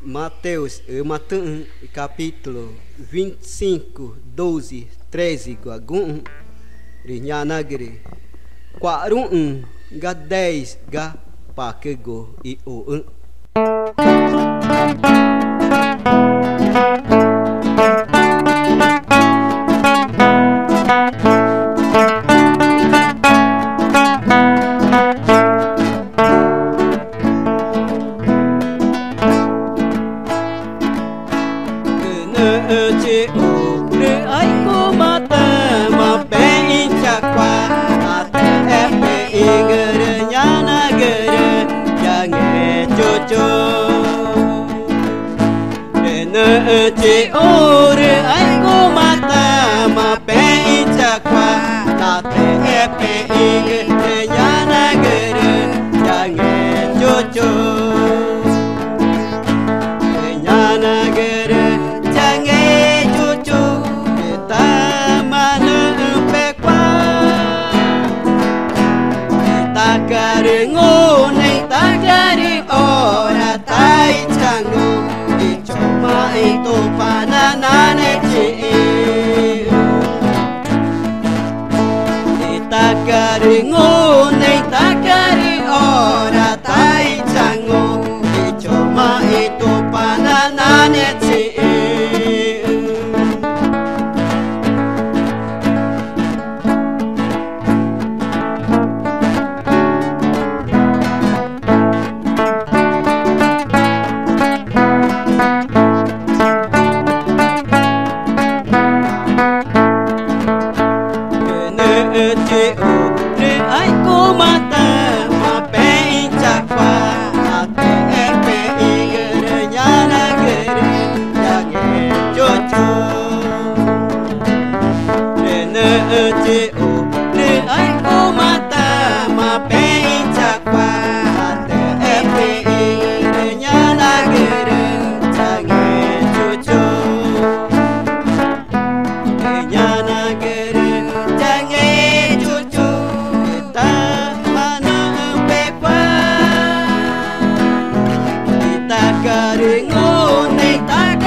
Mateus, capítulo 25, 12, 13, guagum, rinhanagre, 41, ga 10, ga pakego e o. Chị ủ để anh cô mà ta mà bé in chả qua à ta em bé in gờ nhà na gờ cha nghe cho để nợ chị ủ để anh cô mà ta mà bé in chả qua à ta em bé in gờ nhà na gờ cha nghe cho nhà na gờ Takari nguneng takari ora tai changu Icoma itu pananane ci Takari nguneng takari ora tai changu Icoma itu pananane ci chị ủ để anh cô mà ta mà bé in chả qua à té em bé in gờ nhà na gờ nhà nghe cho để nợ chị ủ để anh cô mà ta mà bé in chả qua à té em bé in gờ nhà na gờ nhà nghe cho để nhà na gờ Takari nguneng takari